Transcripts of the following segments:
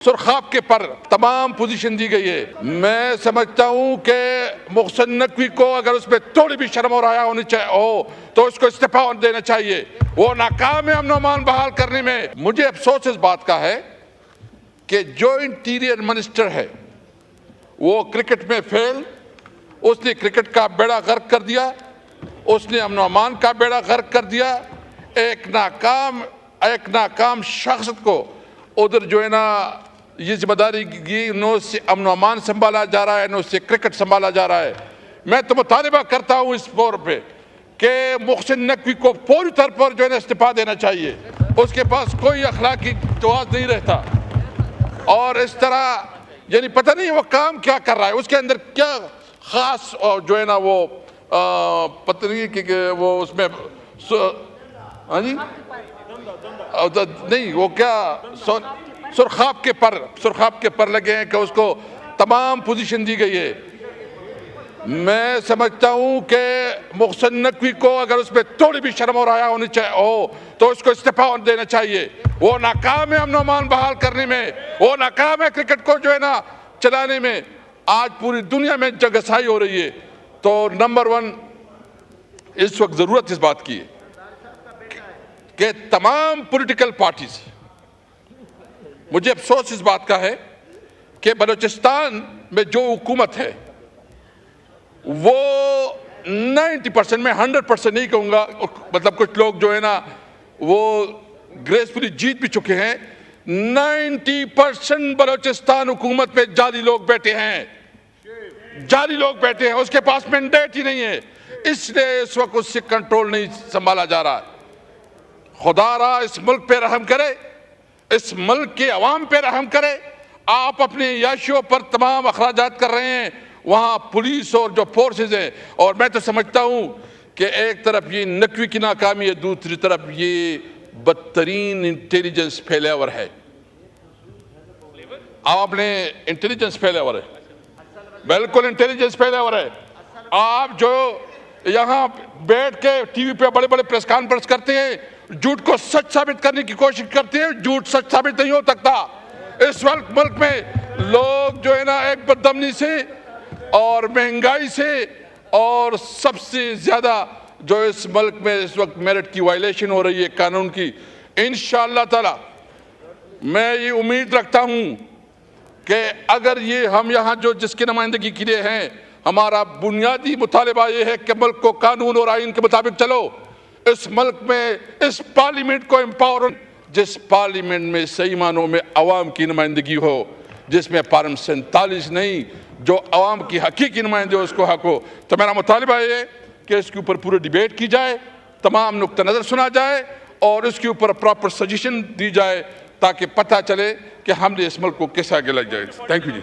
सुरखाब के पर तमाम पोजीशन दी गई है। मैं समझता हूं कि मोहसिन नकवी को अगर उसमें थोड़ी भी शर्म और हया होनी चाहिए हो तो उसको इस्तीफा देना चाहिए। वो नाकाम है अमन अमान बहाल करने में। मुझे अफसोस इस बात का है कि जो इंटीरियर मिनिस्टर है वो क्रिकेट में फेल, उसने क्रिकेट का बेड़ा गर्क कर दिया, उसने अमन अमान का बेड़ा गर्क कर दिया। एक नाकाम शख्स को उधर जो है ना ये जिम्मेदारी की, न उससे अमन अमान संभाला जा रहा है न उससे क्रिकेट संभाला जा रहा है। मैं तो मुतालिबा करता हूँ इस तौर पे कि मोहसिन नकवी को पूरी तरह पर जो है ना इस्तीफा देना चाहिए। उसके पास कोई अखलाकी तवाज़ नहीं रहता और इस तरह यानी पता नहीं वो काम क्या कर रहा है, उसके अंदर क्या खास जो है ना वो पता नहीं कि वो उसमें हाँ जी नहीं वो क्या सुरखाब के पर लगे हैं कि उसको तमाम पोजीशन दी गई है। मैं समझता हूं कि मोहसिन नकवी को अगर उसमें थोड़ी भी शर्म और हया होनी चाहिए हो तो उसको इस्तीफा देना चाहिए। वो नाकाम है अमन अमान बहाल करने में, वो नाकाम है क्रिकेट को जो है ना चलाने में। आज पूरी दुनिया में जगसाई हो रही है। तो नंबर 1 इस वक्त जरूरत इस बात की है कि तमाम पॉलिटिकल पार्टीज, मुझे अफसोस इस बात का है कि बलूचिस्तान में जो हुकूमत है वो 90% में 100% नहीं कहूँगा, मतलब कुछ लोग जो है ना वो ग्रेसफुली जीत भी चुके हैं। 90% बलूचिस्तान हुकूमत पे जाली लोग बैठे हैं, उसके पास मैंडेट ही नहीं है, इसलिए इस वक्त उससे कंट्रोल नहीं संभाला जा रहा है। खुदारा इस मुल्क पे रहम करे, इस मुल्क के अवाम पे रहम करे। आप अपने याशियों पर तमाम अखराजात कर रहे हैं, वहाँ पुलिस और जो फोर्सेज हैं, और मैं तो समझता हूँ कि एक तरफ ये नकवी की नाकामी है, दूसरी तरफ ये बदतरीन इंटेलिजेंस फेलियर है। आपने इंटेलिजेंस फेलियर है, बिल्कुल इंटेलिजेंस फेलियर है। आप जो यहाँ बैठ के टीवी पे बड़े बड़े प्रेस कॉन्फ्रेंस करते हैं, झूठ को सच साबित करने की कोशिश करते हैं, झूठ सच साबित नहीं हो सकता। इस मुल्क में लोग जो है ना एक बदअमनी से और महंगाई से और सबसे ज्यादा जो इस मुल्क में इस वक्त मेरिट की वायलेशन हो रही है कानून की, इंशाअल्लाह ताला मैं ये उम्मीद रखता हूँ कि अगर ये हम यहाँ जो जिसकी नुमाइंदगी के लिए हैं, हमारा बुनियादी मुतालिबा ये है कि मुल्क को कानून और आइन के मुताबिक चलो। इस मुल्क में इस पार्लियामेंट को एम्पावर, जिस पार्लियामेंट में सही मानों में अवाम की नुमाइंदगी हो, जिसमें पार्लियामेंट 47 नहीं, जो अवाम की हकीकी नुमाइंदे हो उसको हक हो। तो मेरा मुतालिबा ये है कि इसके ऊपर पूरी डिबेट की जाए, तमाम नुक्ता नज़र सुना जाए और इसके ऊपर प्रॉपर सजेशन दी जाए ताकि पता चले कि हमने इस मुल्क को कैसे आगे लग जाए। थैंक यू जी।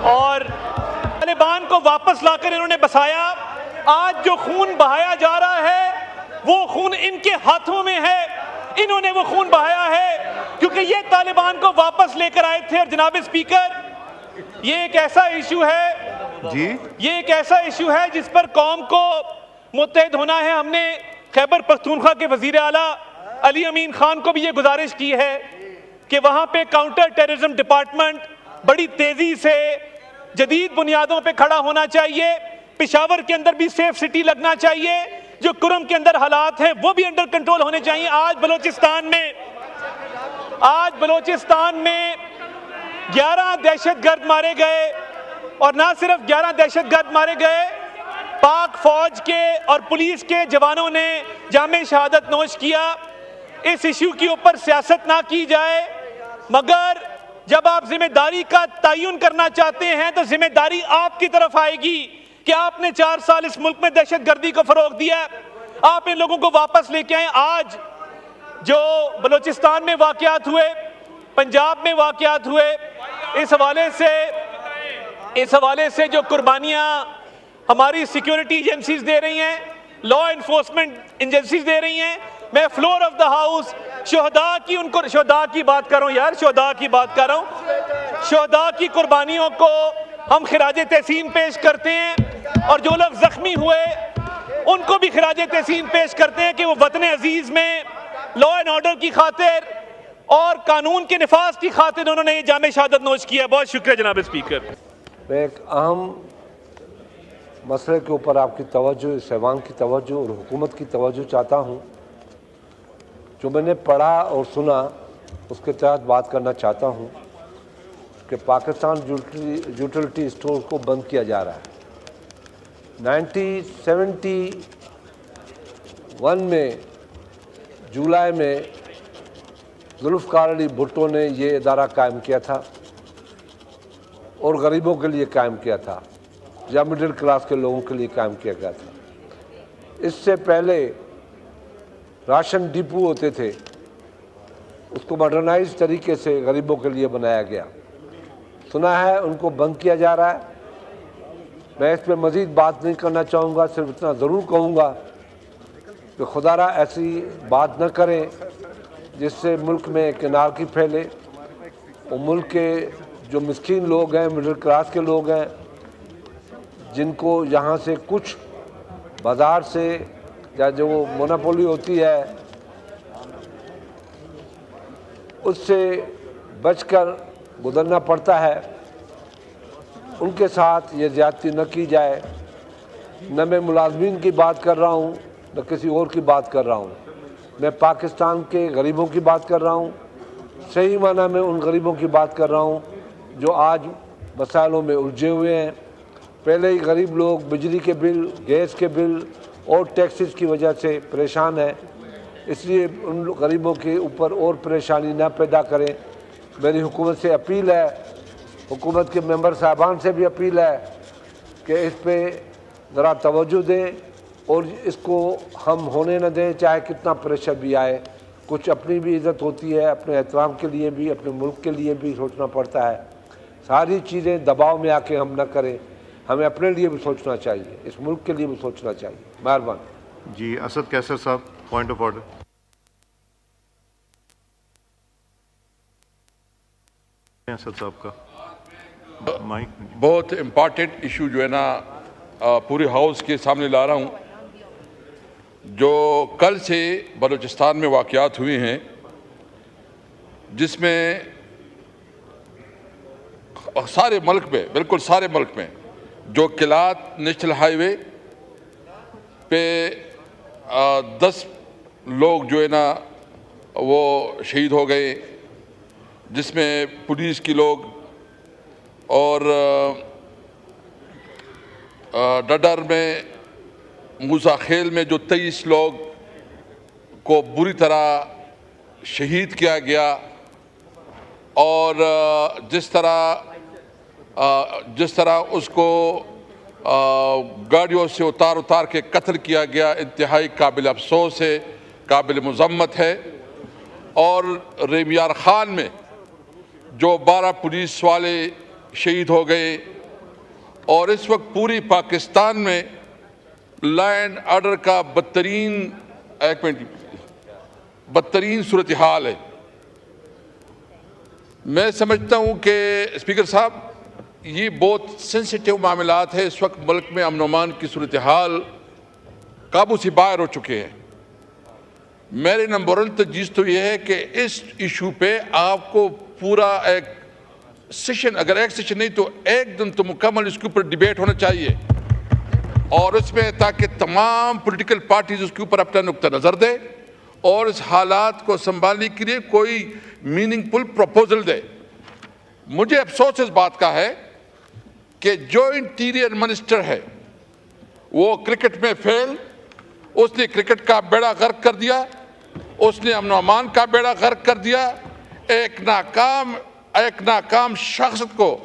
और तालिबान को वापस लाकर इन्होंने बसाया। आज जो खून बहाया जा रहा है वो खून इनके हाथों में है, इन्होंने वो खून बहाया है क्योंकि ये तालिबान को वापस लेकर आए थे। और जनाब स्पीकर, ये एक ऐसा इशू है जी, ये एक ऐसा इशू है जिस पर कौम को मुत्तहिद होना है। हमने खैबर पख्तूनख्वा के वजीर आला अली अमीन खान को भी ये गुजारिश की है कि वहाँ पे काउंटर टेररिज्म डिपार्टमेंट बड़ी तेजी से जदीद बुनियादों पे खड़ा होना चाहिए। पेशावर के अंदर भी सेफ सिटी लगना चाहिए। जो कुरम के अंदर हालात हैं वो भी अंडर कंट्रोल होने चाहिए। आज बलोचिस्तान में 11 दहशतगर्द मारे गए और ना सिर्फ 11 दहशतगर्द मारे गए, पाक फौज के और पुलिस के जवानों ने जामे शहादत नोश किया। इस इश्यू के ऊपर सियासत ना की जाए, मगर जब आप जिम्मेदारी का तयन करना चाहते हैं तो जिम्मेदारी आपकी तरफ आएगी कि आपने 4 साल इस मुल्क में दहशतगर्दी को फरोग दिया, आप इन लोगों को वापस लेके आए। आज जो बलूचिस्तान में वाकयात हुए, पंजाब में वाकयात हुए, इस हवाले से जो कुर्बानियां हमारी सिक्योरिटी एजेंसीज दे रही हैं, लॉ इन्फोर्समेंट एजेंसीज दे रही हैं, मैं फ्लोर ऑफ द हाउस शोहदा की बात कर रहा हूँ यार, शोहदा की कुर्बानियों को हम खिराजे तहसीन पेश करते हैं और जो लोग जख्मी हुए उनको भी खिराजे तहसीन पेश करते हैं कि वो वतन अजीज में लॉ एंड ऑर्डर की खातिर और कानून के निफाज की खातिर उन्होंने ये जामे शहादत नोश किया। बहुत शुक्रिया जनाब स्पीकर। मैं एक अहम मसले के ऊपर आपकी तवज्जो, इस ऐवान की तवज्जो और हुकूमत की तवज्जो चाहता हूँ। जो मैंने पढ़ा और सुना उसके तहत बात करना चाहता हूँ कि पाकिस्तान यूटिलिटी स्टोर को बंद किया जा रहा है। 1971 में जुलाई में जुल्फ़िकार अली भुट्टो ने ये इदारा कायम किया था और गरीबों के लिए कायम किया था या मिडिल क्लास के लोगों के लिए कायम किया गया था। इससे पहले राशन डिपो होते थे, उसको मॉडर्नाइज तरीके से गरीबों के लिए बनाया गया। सुना है उनको बंद किया जा रहा है। मैं इस पर मज़ीद बात नहीं करना चाहूँगा, सिर्फ इतना ज़रूर कहूँगा कि खुदारा ऐसी बात न करें जिससे मुल्क में एक अनारकी फैले और मुल्क के जो मिस्कीन लोग हैं, मिडिल क्लास के लोग हैं, जिनको यहाँ से कुछ बाज़ार से या जो मोनोपोली होती है उससे बचकर गुजरना पड़ता है, उनके साथ ये ज़्यादती न की जाए। न मैं मुलाजमीन की बात कर रहा हूँ न किसी और की बात कर रहा हूँ, मैं पाकिस्तान के गरीबों की बात कर रहा हूँ। सही माना में उन गरीबों की बात कर रहा हूँ जो आज मसाइलों में उलझे हुए हैं। पहले ही गरीब लोग बिजली के बिल, गैस के बिल और टैक्सेस की वजह से परेशान हैं, इसलिए उन गरीबों के ऊपर और परेशानी ना पैदा करें। मेरी हुकूमत से अपील है, हुकूमत के मेंबर साहबान से भी अपील है कि इस पे ज़रा तवज्जो दें और इसको हम होने न दें, चाहे कितना प्रेशर भी आए। कुछ अपनी भी इज़्ज़त होती है, अपने एहतराम के लिए भी, अपने मुल्क के लिए भी सोचना पड़ता है। सारी चीज़ें दबाव में आके हम न करें, हमें अपने लिए भी सोचना चाहिए, इस मुल्क के लिए भी सोचना चाहिए। मेहरबानी। जी असद कैसर साहब, पॉइंट ऑफ ऑर्डर। असद साहब का माइक। बहुत इम्पॉर्टेंट इशू जो है ना पूरे हाउस के सामने ला रहा हूँ। जो कल से बलूचिस्तान में वाक़यात हुए हैं, जिसमें सारे मुल्क में, बिल्कुल सारे मुल्क में, जो किलात नेशनल हाईवे पे 10 लोग जो है ना वो शहीद हो गए, जिसमें पुलिस के लोग और डडर में मूसा खेल में जो 23 लोग को बुरी तरह शहीद किया गया और जिस तरह उसको गाड़ियों से उतार के कत्ल किया गया, इंतहाई काबिल अफसोस है, काबिल मज़म्मत है। और रेमियार खान में जो 12 पुलिस वाले शहीद हो गए और इस वक्त पूरी पाकिस्तान में लॉ एंड ऑर्डर का बदतरीन सूरत हाल है। मैं समझता हूँ कि स्पीकर साहब ये बहुत सेंसिटिव मामलात है। इस वक्त मुल्क में अमन अमान की सूरत हाल काबू से बाहर हो चुके हैं। मेरी नंबर 1 तजवीज़ तो ये है कि इस इशू पे आपको पूरा एक सेशन, अगर एक सेशन नहीं तो एक दिन तो मुकम्मल इसके ऊपर डिबेट होना चाहिए और उसमें, ताकि तमाम पॉलिटिकल पार्टीज उसके ऊपर अपना नुक्ता नज़र दे और इस हालात को संभालने के लिए कोई मीनिंगफुल प्रपोजल दे। मुझे अफसोस इस बात का है कि जो इंटीरियर मिनिस्टर है वो क्रिकेट में फेल, उसने क्रिकेट का बेड़ा गर्क कर दिया, उसने अमन अमान का बेड़ा गर्क कर दिया। एक नाकाम शख्स को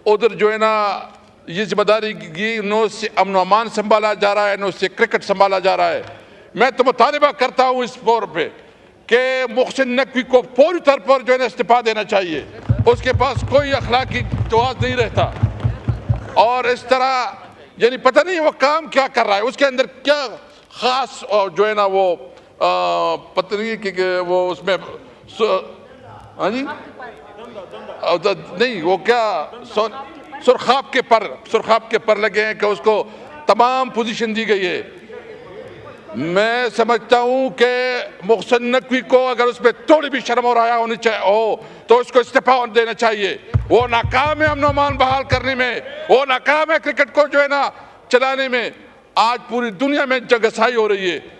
उधर जो है ना ये जिम्मेदारी की, न उससे अमन अमान संभाला जा रहा है न उससे क्रिकेट संभाला जा रहा है। मैं तो मुतालिबा करता हूँ इस फोर पे कि मोहसिन नकवी को पूरी तौर पर जो है ना इस्तीफा देना चाहिए। उसके पास कोई अखलाकी तवाज़ नहीं रहता और इस तरह यानी पता नहीं वो काम क्या कर रहा है, उसके अंदर क्या खास जो है ना वो पता नहीं कि वो उसमें हाँ जी नहीं वो क्या सुरखाब के पर लगे हैं कि उसको तमाम पोजीशन दी गई है। मैं समझता हूं कि मोहसिन नकवी को अगर उसमें थोड़ी भी शर्म और हया होनी चाहिए हो तो उसको इस्तीफा देना चाहिए। वो नाकाम है अमन अमान बहाल करने में, वो नाकाम है क्रिकेट को जो है ना चलाने में। आज पूरी दुनिया में जगसाई हो रही है।